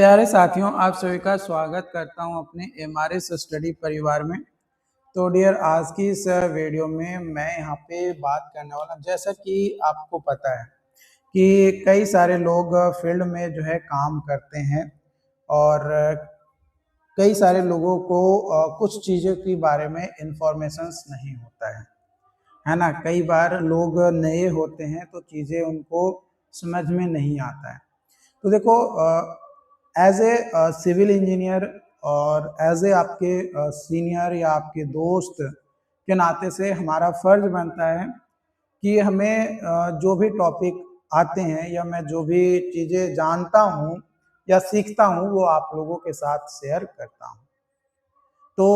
प्यारे साथियों, आप सभी का स्वागत करता हूं अपने एमआरएस स्टडी परिवार में। तो डियर, आज की इस वीडियो में मैं यहां पे बात करने वाला हूं। जैसा कि आपको पता है कि कई सारे लोग फील्ड में जो है काम करते हैं और कई सारे लोगों को कुछ चीज़ों के बारे में इंफॉर्मेशंस नहीं होता है ना। कई बार लोग नए होते हैं तो चीज़ें उनको समझ में नहीं आता है। तो देखो, एज ए सिविल इंजीनियर और एज ए आपके सीनियर या आपके दोस्त के नाते से हमारा फर्ज बनता है कि हमें जो भी टॉपिक आते हैं या मैं जो भी चीज़ें जानता हूँ या सीखता हूँ वो आप लोगों के साथ शेयर करता हूँ। तो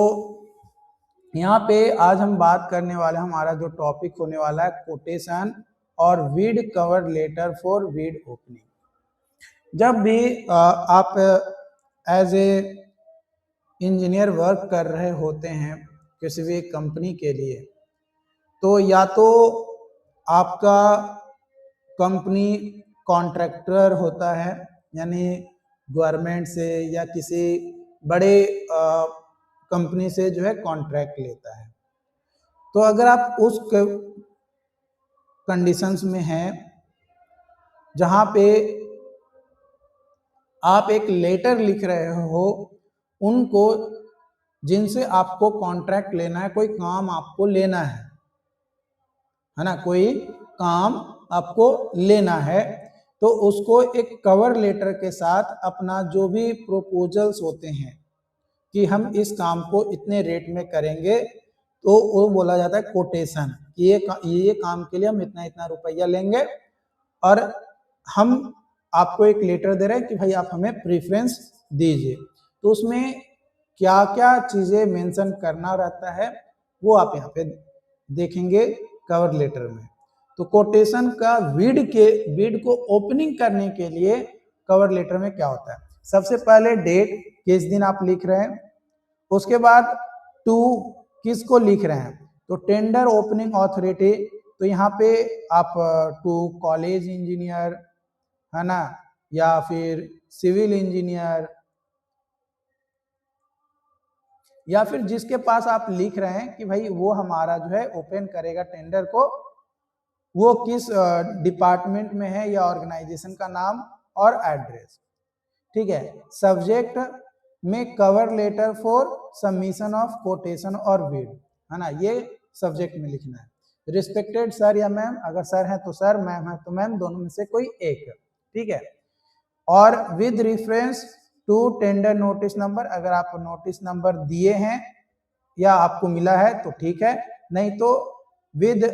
यहाँ पे आज हम बात करने वाले हैं, हमारा जो टॉपिक होने वाला है कोटेशन और bid cover letter for bid opening. जब भी आप एज ए इंजीनियर वर्क कर रहे होते हैं किसी भी कंपनी के लिए, तो या तो आपका कंपनी कॉन्ट्रैक्टर होता है, यानी गवर्नमेंट से या किसी बड़े कंपनी से जो है कॉन्ट्रैक्ट लेता है। तो अगर आप उस कंडीशंस में हैं जहाँ पे आप एक लेटर लिख रहे हो उनको, जिनसे आपको कॉन्ट्रैक्ट लेना है, कोई काम आपको लेना है ना, कोई काम आपको लेना है, तो उसको एक कवर लेटर के साथ अपना जो भी प्रपोजल्स होते हैं कि हम इस काम को इतने रेट में करेंगे, तो वो बोला जाता है कोटेशन। ये काम के लिए हम इतना इतना रुपया लेंगे और हम आपको एक लेटर दे रहे हैं कि भाई आप हमें प्रेफरेंस दीजिए। तो उसमें क्या क्या चीज़ें मेंशन करना रहता है वो आप यहाँ पे देखेंगे कवर लेटर में। तो कोटेशन का वीड को ओपनिंग करने के लिए कवर लेटर में क्या होता है, सबसे पहले डेट, किस दिन आप लिख रहे हैं। उसके बाद टू, किसको लिख रहे हैं, तो टेंडर ओपनिंग अथॉरिटी, तो यहाँ पे आप टू कॉलेज इंजीनियर है ना, या फिर सिविल इंजीनियर, या फिर जिसके पास आप लिख रहे हैं कि भाई वो हमारा जो है ओपन करेगा टेंडर को, वो किस डिपार्टमेंट में है या ऑर्गेनाइजेशन का नाम और एड्रेस। ठीक है। सब्जेक्ट में cover letter for submission of quotation और बिड, है ना, ये सब्जेक्ट में लिखना है। रिस्पेक्टेड सर या मैम, अगर सर है तो सर, मैम है तो मैम, दोनों में से कोई एक। ठीक है। और with reference to tender notice number, अगर आप नोटिस नंबर दिए हैं या आपको मिला है तो ठीक है, नहीं तो विद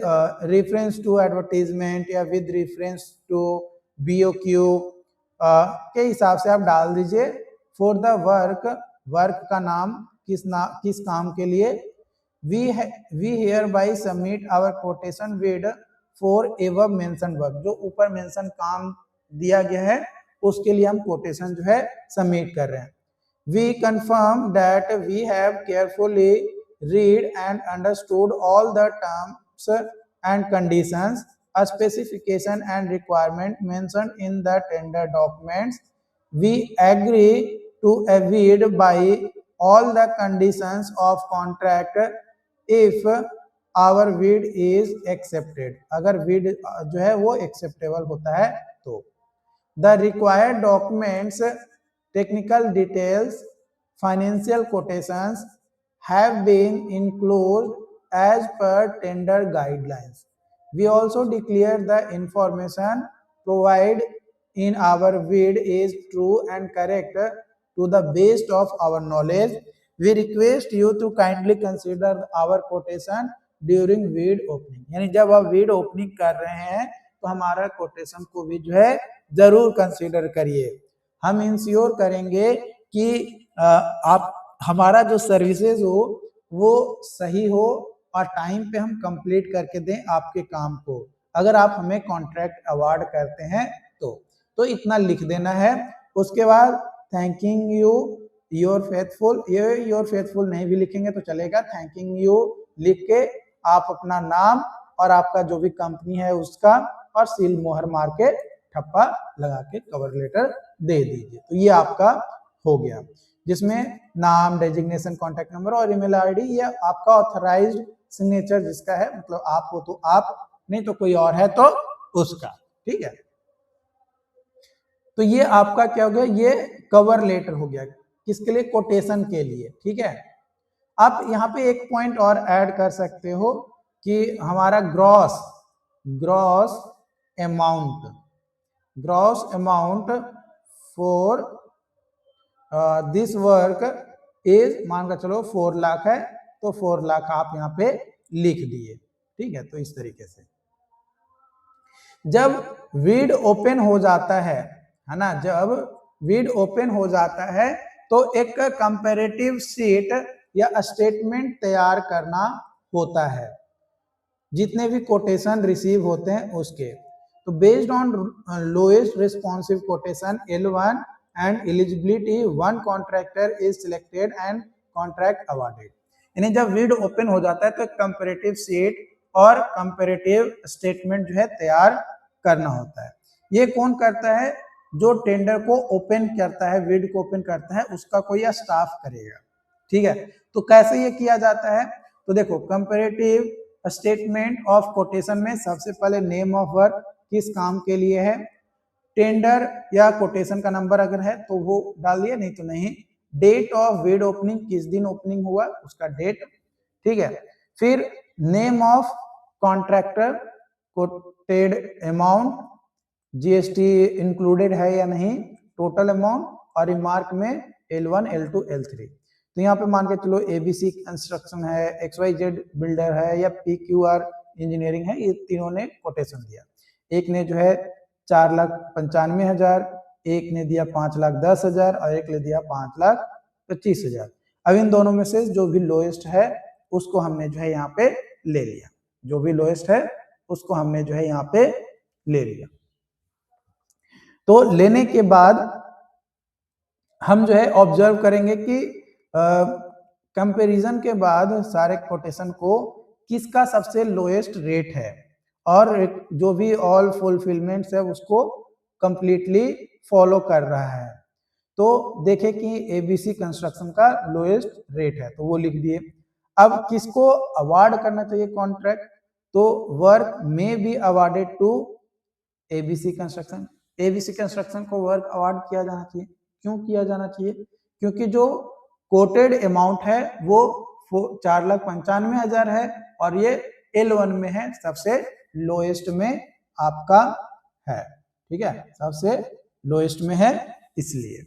रेफरेंस टू एडवर्टीजमेंट या विद रेफरेंस टू BOQ के हिसाब से आप डाल दीजिए। फॉर द वर्क का नाम, किस काम के लिए। We hereby submit our quotation with for ever mention work, जो ऊपर मेंशन काम दिया गया है उसके लिए हम कोटेशन जो है सबमिट कर रहे हैं। We confirm that we have carefully read and understood all the terms and conditions, specification and requirement mentioned in the tender documents. We agree to abide by all the conditions of contract if our bid is accepted, अगर bid जो है वो acceptable होता है तो। The required documents, technical details, financial quotations have been included as per tender guidelines. We also declare the information provided in our bid is true and correct to the best of our knowledge. We request you to kindly consider our quotation during bid opening. यानी जब आप bid opening कर रहे हैं तो हमारा quotation को भी जो है जरूर कंसीडर करिए। हम इंश्योर करेंगे कि आप हमारा जो सर्विसेज हो वो सही हो और टाइम पे हम कंप्लीट करके दें आपके काम को, अगर आप हमें कॉन्ट्रैक्ट अवार्ड करते हैं तो इतना लिख देना है। उसके बाद थैंकिंग यू योर फेथफुल, ये योर फेथफुल नहीं भी लिखेंगे तो चलेगा, थैंकिंग यू लिख के आप अपना नाम और आपका जो भी कंपनी है उसका और सील मोहर मार के ठप्पा लगा के कवर लेटर दे दीजिए। तो ये आपका हो गया, जिसमें नाम, डेजिग्नेशन, कॉन्टैक्ट नंबर और ईमेल आईडी, या आपका ऑथराइज्ड सिग्नेचर जिसका है, मतलब आप हो तो आप, नहीं तो कोई और है तो उसका। ठीक है, तो ये आपका क्या हो गया, ये कवर लेटर हो गया, किसके लिए, कोटेशन के लिए। ठीक है, आप यहाँ पे एक पॉइंट और ऐड कर सकते हो कि हमारा gross amount for this work is, मान कर चलो 4 लाख है, तो 4 लाख आप यहाँ पे लिख दिए। ठीक है, तो इस तरीके से जब विड ओपन हो जाता है ना, जब विड ओपन हो जाता है तो एक कंपैरेटिव शीट या स्टेटमेंट तैयार करना होता है जितने भी कोटेशन रिसीव होते हैं उसके। तो based on lowest responsive quotation L1 and eligibility, one contractor is selected and contract awarded. यानी जब विड ओपन हो जाता है तो एक कंपैरेटिव शीट और कंपैरेटिव स्टेटमेंट जो है तैयार करना होता है। ये कौन करता है, जो टेंडर को ओपन करता है, विड को ओपन करता है, उसका कोई स्टाफ करेगा। ठीक है, तो कैसे ये किया जाता है, तो देखो कंपैरेटिव स्टेटमेंट ऑफ कोटेशन में सबसे पहले नेम ऑफ वर्क, किस काम के लिए है, टेंडर या कोटेशन का नंबर अगर है तो वो डाल दिया, नहीं तो नहीं, डेट ऑफ विड ओपनिंग, किस दिन ओपनिंग हुआ उसका डेट। ठीक है, फिर name of contractor, coated amount, GST included है या नहीं, टोटल अमाउंट, और रिमार्क में L1, L2, L3। तो यहाँ पे मान के चलो ABC कंस्ट्रक्शन है, XYZ बिल्डर है, या PQR इंजीनियरिंग है, ये तीनों ने कोटेशन दिया। एक ने जो है 4,95,000, एक ने दिया 5,10,000 और एक ने दिया 5,25,000। अब इन दोनों में से जो भी लोएस्ट है उसको हमने जो है यहाँ पे ले लिया, जो भी लोएस्ट है उसको हमने जो है यहाँ पे ले लिया। तो लेने के बाद हम जो है ऑब्जर्व करेंगे कि कंपैरिजन के बाद सारे कोटेशन को किसका सबसे लोएस्ट रेट है, और जो भी ऑल फुलफिलमेंट्स है उसको कंप्लीटली फॉलो कर रहा है। तो देखें कि ABC कंस्ट्रक्शन का लोएस्ट रेट है, तो वो लिख दिए। अब किसको अवार्ड करना चाहिए कॉन्ट्रैक्ट, तो वर्क में be awarded to ABC construction. ABC construction को वर्क अवार्ड किया जाना चाहिए। क्यों किया जाना चाहिए, क्योंकि जो कोटेड अमाउंट है वो 4,95,000 है और ये L1 में है, सबसे लोएस्ट में आपका है। ठीक है, सबसे लोएस्ट में है इसलिए।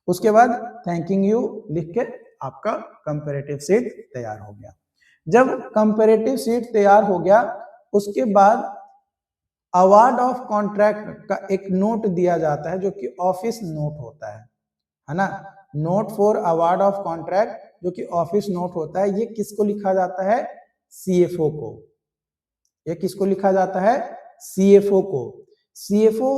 उसके बाद थैंकिंग यू लिख के आपका कंपैरेटिव शीट तैयार हो गया। जब कंपैरेटिव शीट तैयार हो गया उसके बाद अवार्ड ऑफ कॉन्ट्रैक्ट का एक नोट दिया जाता है जो कि ऑफिस नोट होता है ना, note for award of contract जो कि ऑफिस नोट होता है। ये किसको लिखा जाता है, CFO को। ये किसको लिखा जाता है, CFO को। CFO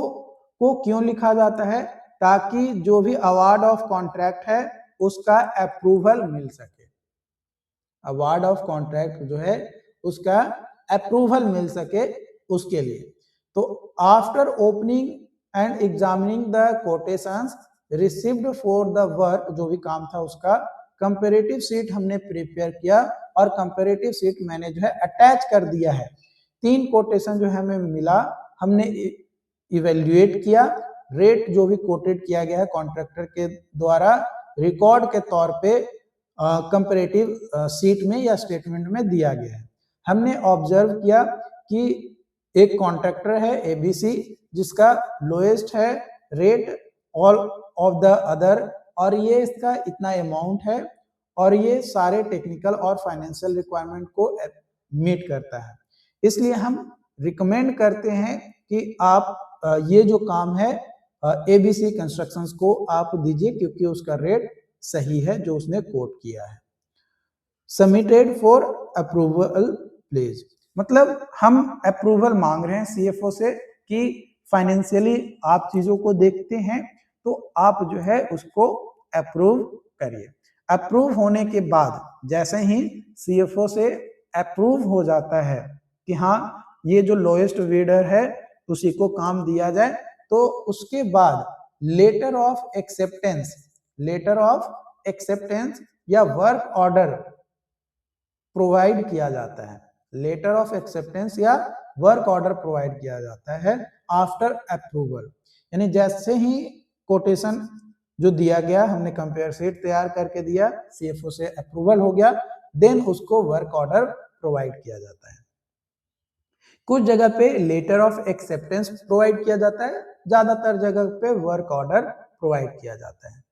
को क्यों लिखा जाता है, ताकि जो भी अवार्ड ऑफ कॉन्ट्रैक्ट है उसका अप्रूवल मिल सके। अवार्ड ऑफ कॉन्ट्रैक्ट जो है उसका अप्रूवल मिल सके उसके लिए। तो after opening and examining the quotations received for the work, जो भी काम था उसका कंपैरेटिव शीट हमने प्रिपेयर किया और कंपैरेटिव शीट मैंने जो है अटैच कर दिया है। 3 कोटेशन जो है हमें मिला, हमने इवेल्युएट किया, रेट जो भी कोटेड किया गया है कॉन्ट्रैक्टर के द्वारा रिकॉर्ड के तौर पे कंपैरेटिव शीट में या स्टेटमेंट में दिया गया है। हमने ऑब्जर्व किया कि एक कॉन्ट्रैक्टर है ABC जिसका लोएस्ट है rate all of the other, और ये इसका इतना अमाउंट है और ये सारे टेक्निकल और फाइनेंशियल रिक्वायरमेंट को मीट करता है। इसलिए हम रिकमेंड करते हैं कि आप ये जो काम है ABC कंस्ट्रक्शंस को आप दीजिए, क्योंकि उसका रेट सही है जो उसने कोट किया है। सबमिटेड फॉर अप्रूवल प्लीज, मतलब हम अप्रूवल मांग रहे हैं CFO से कि फाइनेंशियली आप चीजों को देखते हैं तो आप जो है उसको अप्रूव करिए। अप्रूव होने के बाद जैसे ही CFO से अप्रूव हो जाता है कि हाँ ये जो लोएस्ट बिडर है उसी को काम दिया जाए, तो उसके बाद लेटर ऑफ एक्सेप्टेंस या वर्क ऑर्डर प्रोवाइड किया जाता है। लेटर ऑफ एक्सेप्टेंस या वर्क ऑर्डर प्रोवाइड किया जाता है आफ्टर अप्रूवल, यानी जैसे ही कोटेशन जो दिया गया, हमने कंपेयर शीट तैयार करके दिया, सीएफओ से अप्रूवल हो गया, देन उसको वर्क ऑर्डर प्रोवाइड किया जाता है। कुछ जगह पे लेटर ऑफ एक्सेप्टेंस प्रोवाइड किया जाता है, ज्यादातर जगह पे वर्क ऑर्डर प्रोवाइड किया जाता है।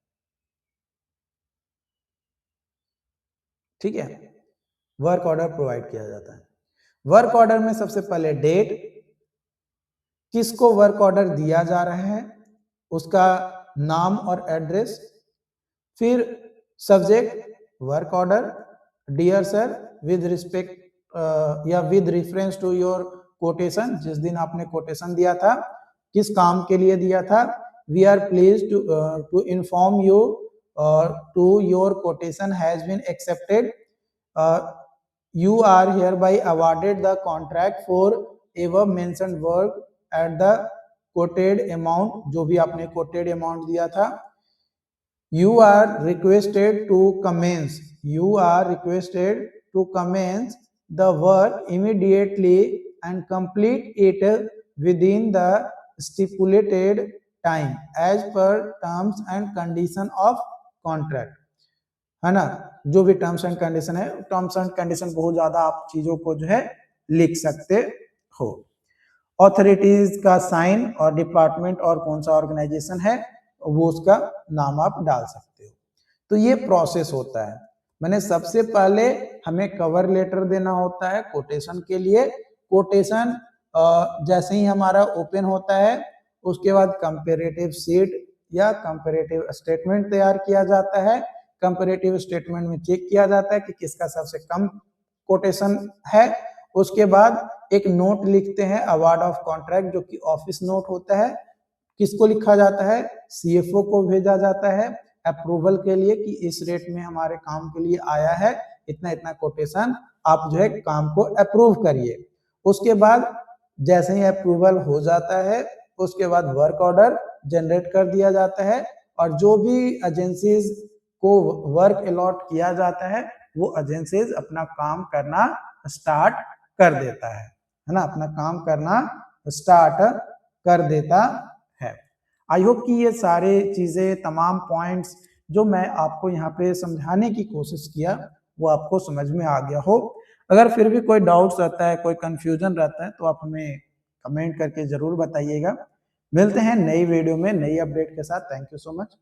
ठीक है, वर्क ऑर्डर प्रोवाइड किया जाता है। वर्क ऑर्डर में सबसे पहले डेट, किसको वर्क ऑर्डर दिया जा रहा है, उसका नाम और एड्रेस, फिर subject work order, dear sir with respect या with reference to your quotation, जिस दिन आपने कोटेशन दिया था, किस काम के लिए दिया था, we are pleased to inform you to your quotation has been accepted, you are hereby awarded the contract for above mentioned work at the quoted amount, जो भी आपने quoted amount दिया था, you are requested to commence the work immediately and complete it within the stipulated time as per terms and condition of contract, है ना। जो भी terms and condition है, टर्म्स एंड कंडीशन बहुत ज्यादा आप चीजों को जो है लिख सकते हो। ऑथोरिटीज का साइन और डिपार्टमेंट और कौन सा ऑर्गेनाइजेशन है वो उसका नाम आप डाल सकते हो। तो ये प्रोसेस होता है। मैंने सबसे पहले हमें कवर लेटर देना होता है कोटेशन के लिए। कोटेशन जैसे ही हमारा ओपन होता है उसके बाद कंपेरेटिव शीट या कंपेरेटिव स्टेटमेंट तैयार किया जाता है। कंपेरेटिव स्टेटमेंट में चेक किया जाता है कि किसका सबसे कम कोटेशन है। उसके बाद एक नोट लिखते हैं अवार्ड ऑफ कॉन्ट्रैक्ट, जो कि ऑफिस नोट होता है। किसको लिखा जाता है, सीएफओ को भेजा जाता है अप्रूवल के लिए कि इस रेट में हमारे काम के लिए आया है, इतना इतना कोटेशन, आप जो है काम को अप्रूव करिए। उसके बाद जैसे ही अप्रूवल हो जाता है उसके बाद वर्क ऑर्डर जनरेट कर दिया जाता है और जो भी एजेंसीज को वर्क अलॉट किया जाता है वो एजेंसीज अपना काम करना स्टार्ट कर देता है ना, अपना काम करना स्टार्ट कर देता है। आई होप कि ये सारे चीजें, तमाम पॉइंट्स जो मैं आपको यहाँ पे समझाने की कोशिश किया वो आपको समझ में आ गया हो। अगर फिर भी कोई डाउट्स रहता है, कोई कंफ्यूजन रहता है तो आप हमें कमेंट करके जरूर बताइएगा। मिलते हैं नई वीडियो में नई अपडेट के साथ। Thank you so much.